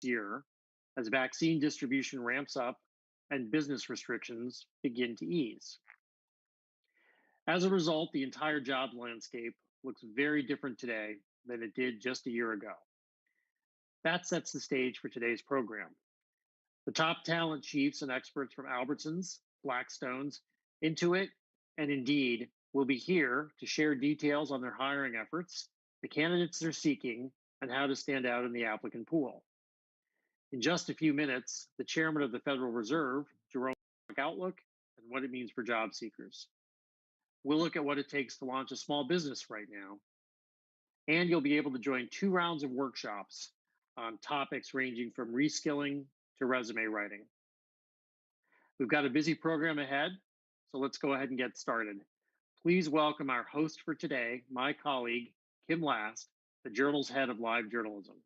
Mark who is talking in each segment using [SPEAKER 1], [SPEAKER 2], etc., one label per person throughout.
[SPEAKER 1] year as vaccine distribution ramps up and business restrictions begin to ease. As a result, the entire job landscape looks very different today than it did just a year ago. That sets the stage for today's program. The top talent chiefs and experts from Albertsons, Blackstone's, Intuit, and Indeed will be here to share details on their hiring efforts, the candidates they're seeking, and how to stand out in the applicant pool. In just a few minutes, the chairman of the Federal Reserve, Jerome Powell, outlook and what it means for job seekers. We'll look at what it takes to launch a small business right now. And you'll be able to join 2 rounds of workshops on topics ranging from reskilling to resume writing. We've got a busy program ahead, so let's go ahead and get started. Please welcome our host for today, my colleague, Kim Last, the Journal's head of live journalism.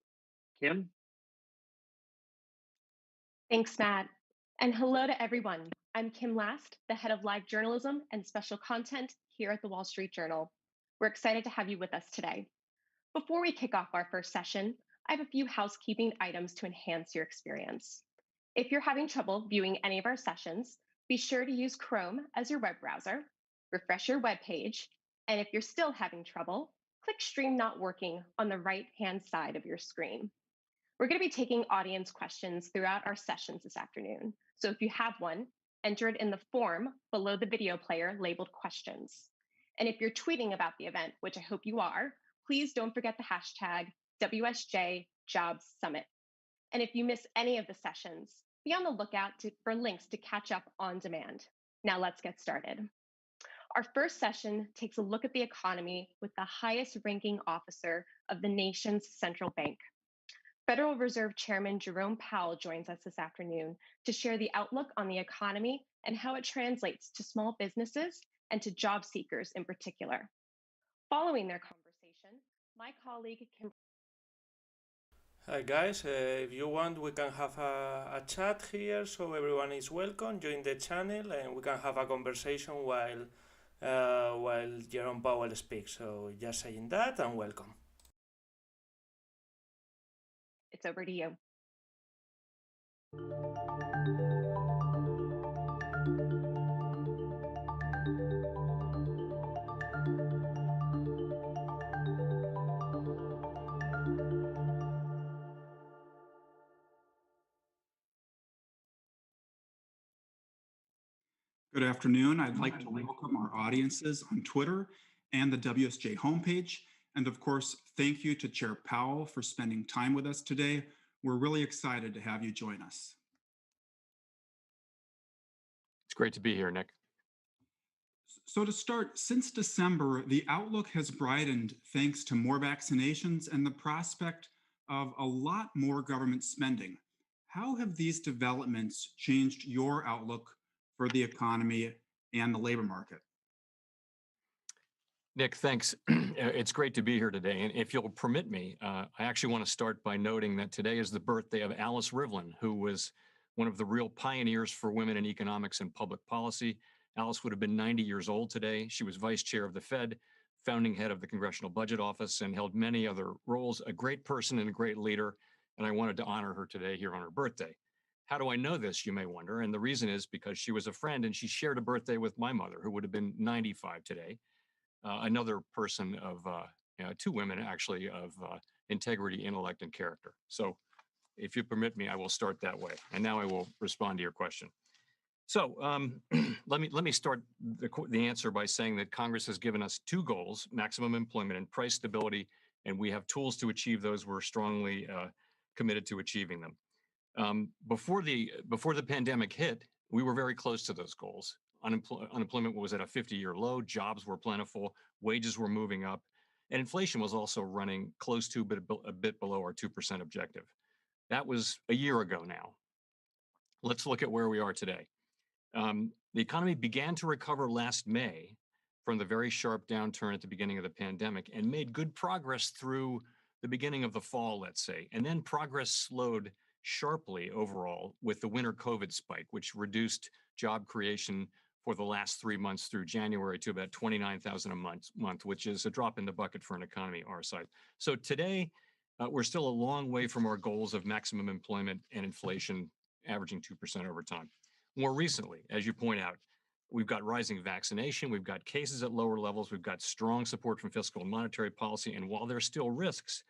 [SPEAKER 1] Kim?
[SPEAKER 2] Thanks, Matt. And hello to everyone. I'm Kim Last, the head of live journalism and special content here at the Wall Street Journal. We're excited to have you with us today. Before we kick off our first session, I have a few housekeeping items to enhance your experience. If you're having trouble viewing any of our sessions, be sure to use Chrome as your web browser, refresh your web page, and if you're still having trouble, click Stream Not Working on the right-hand side of your screen. We're going to be taking audience questions throughout our sessions this afternoon. So if you have one, enter it in the form below the video player labeled questions. And if you're tweeting about the event, which I hope you are, please don't forget the hashtag WSJJobsSummit. And if you miss any of the sessions, be on the lookout for links to catch up on demand. Now let's get started. Our first session takes a look at the economy with the highest ranking officer of the nation's central bank. Federal Reserve Chairman Jerome Powell joins us this afternoon to share the outlook on the economy and how it translates to small businesses and to job seekers in particular. Following their conversation, my colleague Kim.
[SPEAKER 3] Hi guys, if you want we can have a chat here, so everyone is welcome. Join the channel and we can have a conversation while Jerome Powell speaks. So just saying that and welcome.
[SPEAKER 2] It's over to you.
[SPEAKER 4] Good afternoon. I'd like to welcome our audiences on Twitter and the WSJ homepage. And of course, thank you to Chair Powell for spending time with us today. We're really excited to have you join us.
[SPEAKER 5] It's great to be here, Nick.
[SPEAKER 4] So to start, since December, the outlook has brightened thanks to more vaccinations and the prospect of a lot more government spending. How have these developments changed your outlook for the economy and the labor market?
[SPEAKER 5] Nick, thanks. It's great to be here today. And if you'll permit me, I actually want to start by noting that today is the birthday of Alice Rivlin, who was one of the real pioneers for women in economics and public policy. Alice would have been 90 years old today. She was vice chair of the Fed, founding head of the Congressional Budget Office, and held many other roles. A great person and a great leader. And I wanted to honor her today here on her birthday. How do I know this, you may wonder? And the reason is because she was a friend and she shared a birthday with my mother, who would have been 95 today. Another person of, 2 women actually, of integrity, intellect, and character. So if you permit me, I will start that way. And now I will respond to your question. So let me start the answer by saying that Congress has given us 2 goals: maximum employment and price stability, and we have tools to achieve those. We're strongly committed to achieving them. Before the pandemic hit, we were very close to those goals. Unemployment was at a 50-year low, jobs were plentiful, wages were moving up, and inflation was also running close to, but a bit below our 2% objective. That was a year ago now. Let's look at where we are today. The economy began to recover last May from the very sharp downturn at the beginning of the pandemic and made good progress through the beginning of the fall, let's say, and then progress slowed sharply overall with the winter COVID spike, which reduced job creation for the last 3 months through January to about 29,000 a month, which is a drop in the bucket for an economy our size. So today, we're still a long way from our goals of maximum employment and inflation averaging 2% over time. More recently, as you point out, we've got rising vaccination, we've got cases at lower levels, we've got strong support from fiscal and monetary policy, and while there's still risks,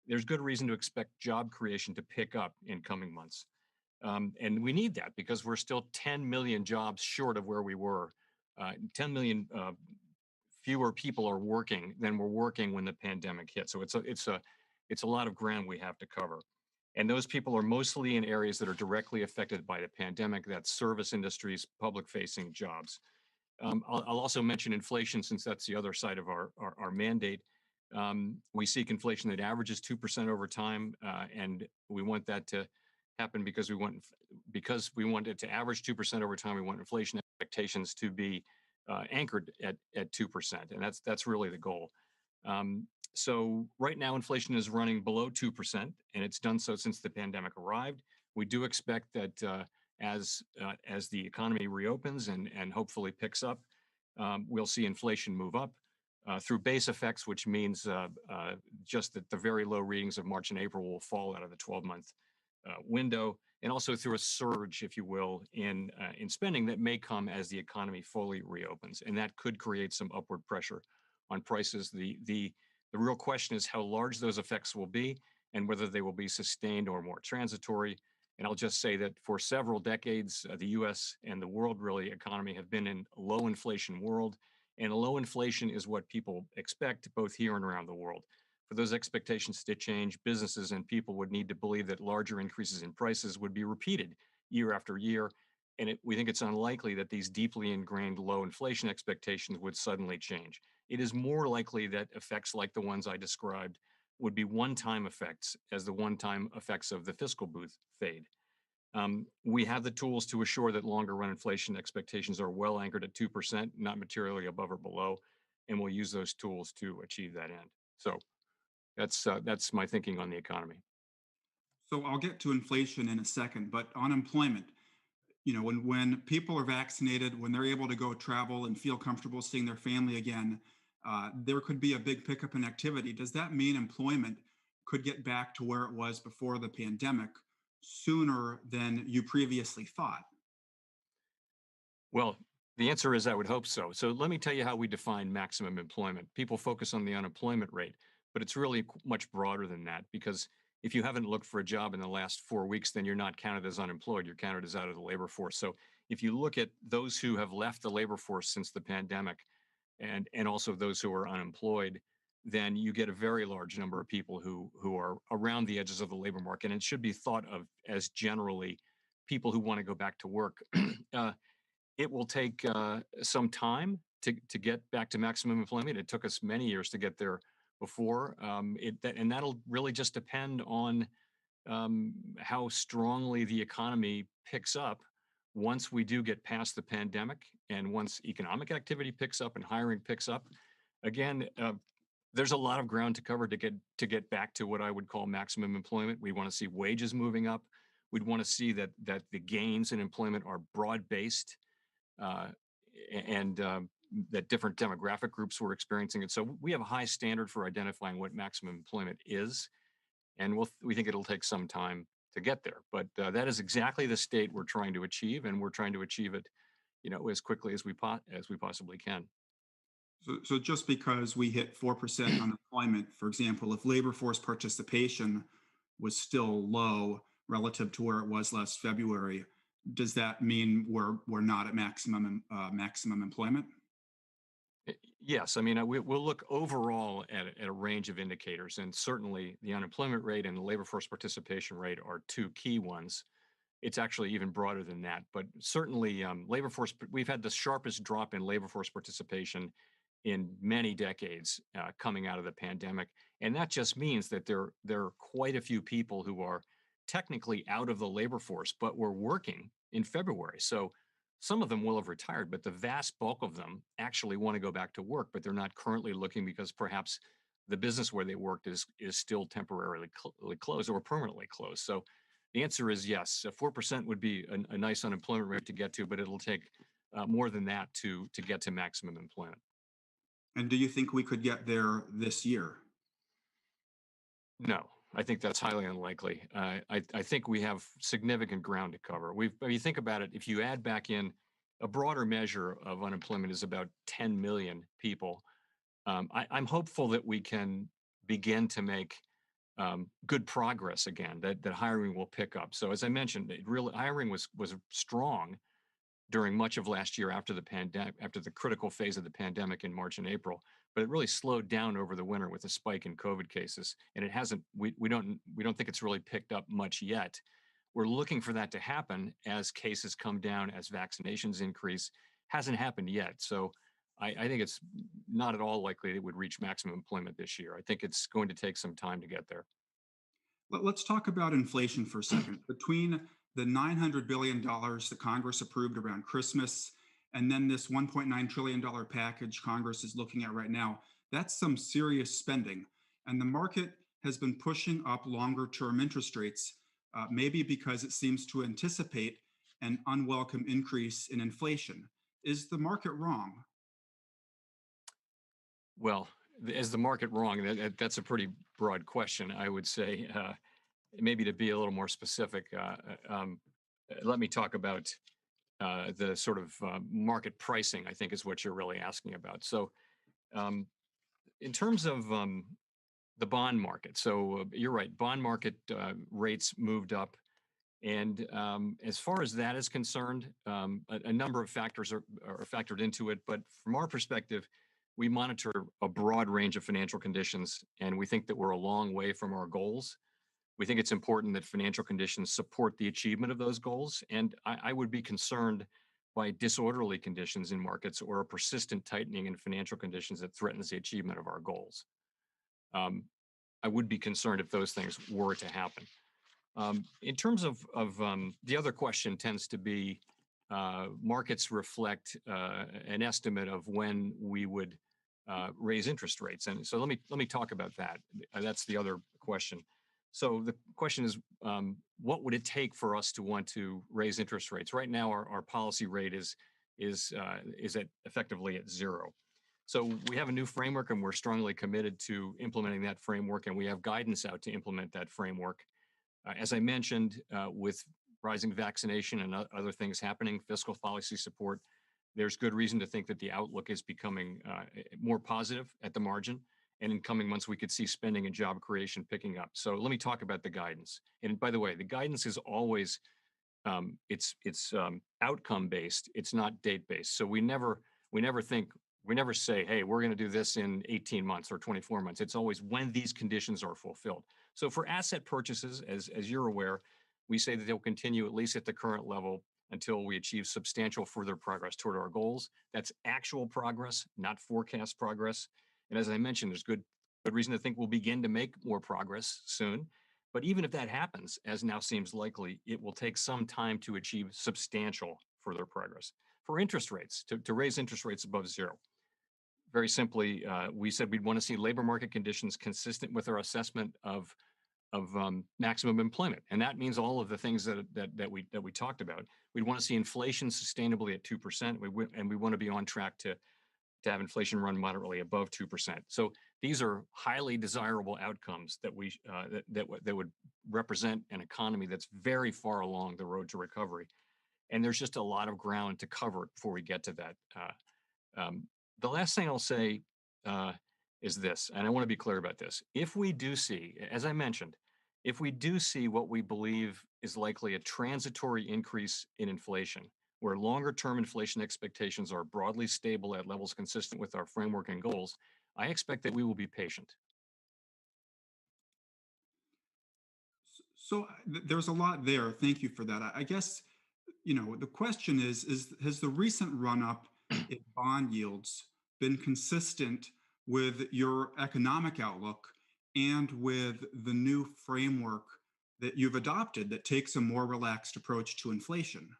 [SPEAKER 5] there's good reason to expect job creation to pick up in coming months. And we need that because we're still 10 million jobs short of where we were. 10 million fewer people are working than were working when the pandemic hit. So it's a lot of ground we have to cover. And those people are mostly in areas that are directly affected by the pandemic. That's service industries, public-facing jobs. I'll also mention inflation since that's the other side of our mandate. We seek inflation that averages 2% over time, and we want that to happen because we want it to average 2% over time. We want inflation expectations to be anchored at 2%, and that's really the goal. So right now, inflation is running below 2%, and it's done so since the pandemic arrived. We do expect that as the economy reopens and hopefully picks up, we'll see inflation move up through base effects, which means just that the very low readings of March and April will fall out of the 12-month window, and also through a surge, if you will, in spending that may come as the economy fully reopens, and that could create some upward pressure on prices. The real question is how large those effects will be and whether they will be sustained or more transitory. And I'll just say that for several decades, the U.S. and the world really economy have been in a low inflation world, and low inflation is what people expect both here and around the world. For those expectations to change, businesses and people would need to believe that larger increases in prices would be repeated year after year. And we think it's unlikely that these deeply ingrained low inflation expectations would suddenly change. It is more likely that effects like the ones I described would be one-time effects as the one-time effects of the fiscal booth fade. We have the tools to assure that longer-run inflation expectations are well anchored at 2%, not materially above or below, and we'll use those tools to achieve that end. So that's my thinking on the economy.
[SPEAKER 4] So I'll get to inflation in a second, but unemployment, when people are vaccinated, when they're able to go travel and feel comfortable seeing their family again, there could be a big pickup in activity. Does that mean employment could get back to where it was before the pandemic sooner than you previously thought?
[SPEAKER 5] Well, the answer is I would hope so. So let me tell you how we define maximum employment. People focus on the unemployment rate, but it's really much broader than that, because if you haven't looked for a job in the last 4 weeks, then you're not counted as unemployed. You're counted as out of the labor force. So if you look at those who have left the labor force since the pandemic and also those who are unemployed, then you get a very large number of people who are around the edges of the labor market. And it should be thought of as generally people who want to go back to work. It will take some time to get back to maximum employment. It took us many years to get there before. And that'll really just depend on how strongly the economy picks up once we do get past the pandemic and once economic activity picks up and hiring picks up. Again, there's a lot of ground to cover to get back to what I would call maximum employment. We want to see wages moving up. We'd want to see that the gains in employment are broad-based and that different demographic groups were experiencing it. So we have a high standard for identifying what maximum employment is, and we think it'll take some time to get there. But that is exactly the state we're trying to achieve, and we're trying to achieve it, as quickly as we possibly can.
[SPEAKER 4] So just because we hit 4% unemployment, for example, if labor force participation was still low relative to where it was last February, does that mean we're not at maximum employment?
[SPEAKER 5] Yes, I mean we'll look overall at a range of indicators, and certainly the unemployment rate and the labor force participation rate are two key ones. It's actually even broader than that, but certainly labor force. We've had the sharpest drop in labor force participation in many decades coming out of the pandemic, and that just means that there are quite a few people who are technically out of the labor force, but were working in February. So some of them will have retired, but the vast bulk of them actually want to go back to work, but they're not currently looking because perhaps the business where they worked is still temporarily closed or permanently closed. So the answer is yes. 4% would be a nice unemployment rate to get to, but it'll take more than that to get to maximum employment.
[SPEAKER 4] And do you think we could get there this year?
[SPEAKER 5] No, I think that's highly unlikely. I think we have significant ground to cover. If you think about it, if you add back in a broader measure of unemployment is about 10 million people. I'm hopeful that we can begin to make good progress again, that hiring will pick up. So as I mentioned, hiring was strong during much of last year after the pandemic, after the critical phase of the pandemic in March and April, but it really slowed down over the winter with a spike in COVID cases. And it hasn't, we don't think it's really picked up much yet. We're looking for that to happen as cases come down, as vaccinations increase. Hasn't happened yet. So I think it's not at all likely it would reach maximum employment this year. I think it's going to take some time to get there.
[SPEAKER 4] Let's talk about inflation for a second. Between the $900 billion that Congress approved around Christmas and then this $1.9 trillion package Congress is looking at right now, that's some serious spending. And the market has been pushing up longer term interest rates, maybe because it seems to anticipate an unwelcome increase in inflation. Is the market wrong?
[SPEAKER 5] Well, is the market wrong? That's a pretty broad question, I would say. Maybe to be a little more specific, let me talk about the sort of market pricing, I think is what you're really asking about. So in terms of the bond market, so you're right, bond market rates moved up. And as far as that is concerned, a number of factors are factored into it. But from our perspective, we monitor a broad range of financial conditions, and we think that we're a long way from our goals. We think it's important that financial conditions support the achievement of those goals. And I would be concerned by disorderly conditions in markets or a persistent tightening in financial conditions that threatens the achievement of our goals. I would be concerned if those things were to happen. In terms of the other question tends to be markets reflect an estimate of when we would raise interest rates. And so let me talk about that. That's the other question. So the question is, what would it take for us to want to raise interest rates? Right now, our policy rate is effectively at zero. So we have a new framework, and we're strongly committed to implementing that framework, and we have guidance out to implement that framework. As I mentioned, with rising vaccination and other things happening, fiscal policy support, there's good reason to think that the outlook is becoming more positive at the margin. And in coming months, we could see spending and job creation picking up. So let me talk about the guidance. And by the way, the guidance is always it's outcome based. It's not date based. So we never say, hey, we're going to do this in 18 months or 24 months. It's always when these conditions are fulfilled. So for asset purchases, as you're aware, we say that they'll continue at least at the current level until we achieve substantial further progress toward our goals. That's actual progress, not forecast progress. And as I mentioned, there's good reason to think we'll begin to make more progress soon. But even if that happens, as now seems likely, it will take some time to achieve substantial further progress. For interest rates, to raise interest rates above zero, very simply, we said we'd want to see labor market conditions consistent with our assessment of maximum employment, and that means all of the things that we talked about. We'd want to see inflation sustainably at 2%, and we want to be on track to have inflation run moderately above 2%. So these are highly desirable outcomes that would represent an economy that's very far along the road to recovery, and there's just a lot of ground to cover before we get to that. The last thing I'll say is this, and I want to be clear about this. If we do see, as I mentioned, if we do see what we believe is likely a transitory increase in inflation, where longer-term inflation expectations are broadly stable at levels consistent with our framework and goals, I expect that we will be patient.
[SPEAKER 4] So there's a lot there. Thank you for that. I guess, the question is has the recent run-up in bond yields been consistent with your economic outlook and with the new framework that you've adopted that takes a more relaxed approach to inflation?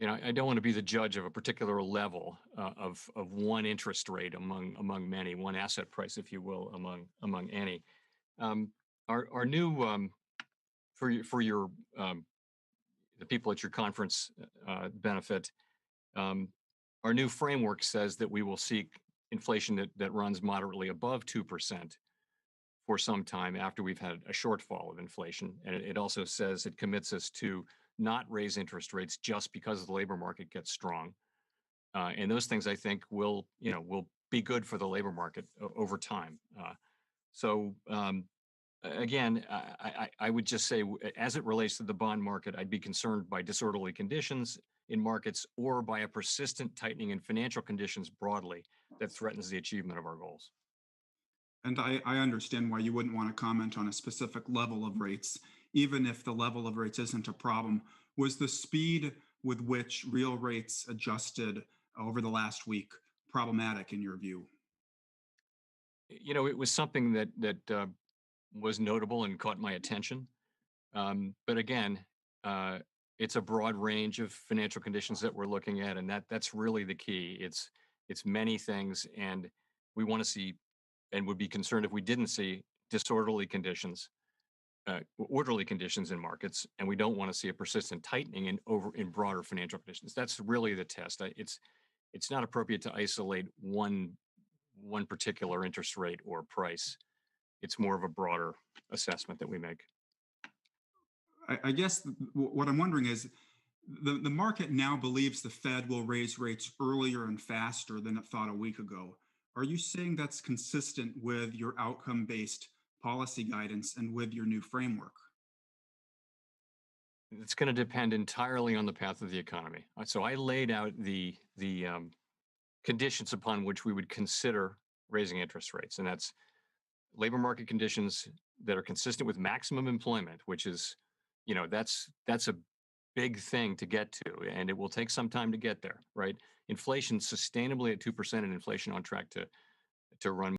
[SPEAKER 5] I don't want to be the judge of a particular level of one interest rate among many, one asset price, if you will, among any. Our new for your the people at your conference benefit, our new framework says that we will seek inflation that runs moderately above 2% for some time after we've had a shortfall of inflation. And it also says it commits us to not raise interest rates just because the labor market gets strong. And those things I think will be good for the labor market over time. So again, I would just say, as it relates to the bond market, I'd be concerned by disorderly conditions in markets or by a persistent tightening in financial conditions broadly that threatens the achievement of our goals.
[SPEAKER 4] And I understand why you wouldn't want to comment on a specific level of rates, even if the level of rates isn't a problem. Was the speed with which real rates adjusted over the last week problematic in your view?
[SPEAKER 5] It was something that was notable and caught my attention. But again, it's a broad range of financial conditions that we're looking at, and that's really the key. It's many things, and we want to see, and would be concerned if we didn't see disorderly conditions, orderly conditions in markets, and we don't want to see a persistent tightening in broader financial conditions. That's really the test. It's not appropriate to isolate one particular interest rate or price. It's more of a broader assessment that we make.
[SPEAKER 4] I guess what I'm wondering is the market now believes the Fed will raise rates earlier and faster than it thought a week ago. Are you saying that's consistent with your outcome-based policy guidance and with your new framework?
[SPEAKER 5] It's going to depend entirely on the path of the economy. So I laid out the conditions upon which we would consider raising interest rates, and that's labor market conditions that are consistent with maximum employment, which is, that's a big thing to get to, and it will take some time to get there, right? Inflation sustainably at 2% and inflation on track to run